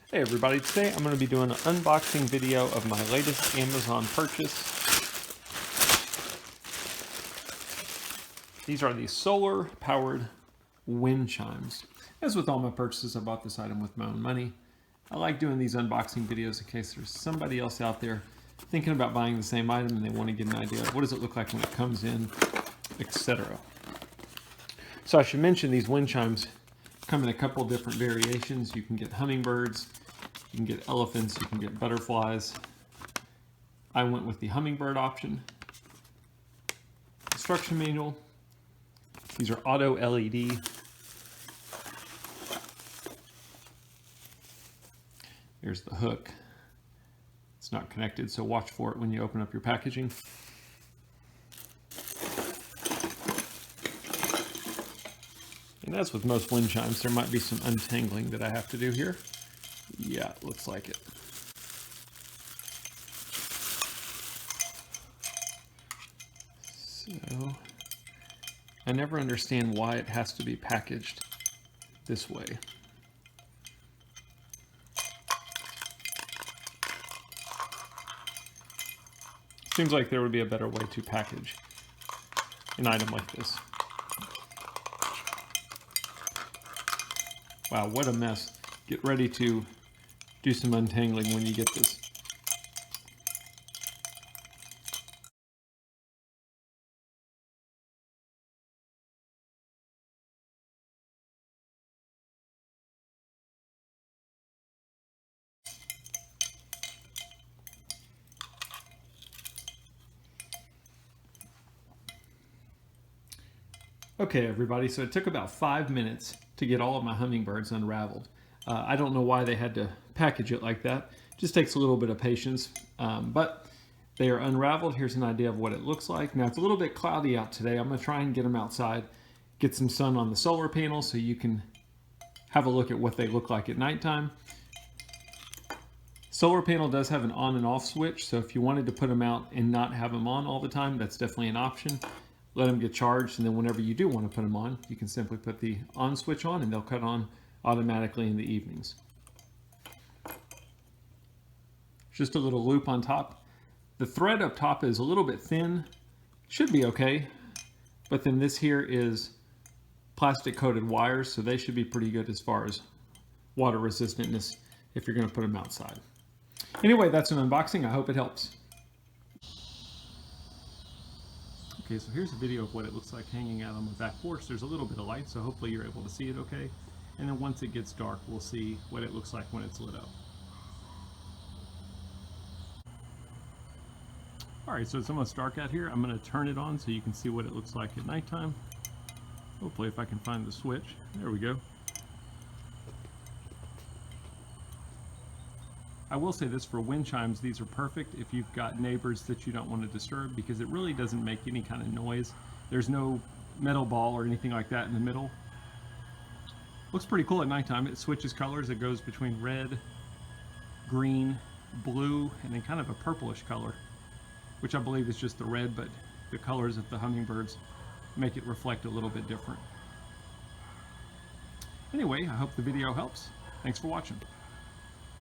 Hey everybody, today I'm going to be doing an unboxing video of my latest Amazon purchase. These are the solar powered wind chimes. As with all my purchases, I bought this item with my own money. I like doing these unboxing videos in case there's somebody else out there thinking about buying the same item and they want to get an idea of what does it look like when it comes in, etc. So I should mention these wind chimes come in a couple different variations. You can get hummingbirds, you can get elephants, you can get butterflies. I went with the hummingbird option. Instruction manual. These are auto LED. Here's the hook. It's not connected, so watch for it when you open up your packaging. And as with most wind chimes, there might be some untangling that I have to do here. Yeah, it looks like it. So, I never understand why it has to be packaged this way. Seems like there would be a better way to package an item like this. Wow, what a mess. Get ready to do some untangling when you get this. Okay, everybody, so it took about 5 minutes to get all of my hummingbirds unraveled. I don't know why they had to package it like that. It just takes a little bit of patience, but they are unraveled. Here's an idea of what it looks like. Now, it's a little bit cloudy out today. I'm going to try and get them outside, get some sun on the solar panel so you can have a look at what they look like at nighttime. Solar panel does have an on and off switch, so if you wanted to put them out and not have them on all the time, that's definitely an option. Let them get charged, and then whenever you do want to put them on, you can simply put the on switch on and they'll cut on automatically in the evenings. Just a little loop on top. The thread up top is a little bit thin, should be okay, but then this here is plastic coated wires, so they should be pretty good as far as water resistantness if you're going to put them outside. Anyway, that's an unboxing. I hope it helps. Okay, so here's a video of what it looks like hanging out on the back porch. There's a little bit of light, so hopefully you're able to see it okay. And then once it gets dark, we'll see what it looks like when it's lit up. All right, so it's almost dark out here. I'm going to turn it on so you can see what it looks like at nighttime. Hopefully if I can find the switch. There we go. I will say this, for wind chimes, these are perfect if you've got neighbors that you don't want to disturb, because it really doesn't make any kind of noise. There's no metal ball or anything like that in the middle. Looks pretty cool at nighttime. It switches colors. It goes between red, green, blue, and then kind of a purplish color, which I believe is just the red, but the colors of the hummingbirds make it reflect a little bit different. Anyway, I hope the video helps. Thanks for watching.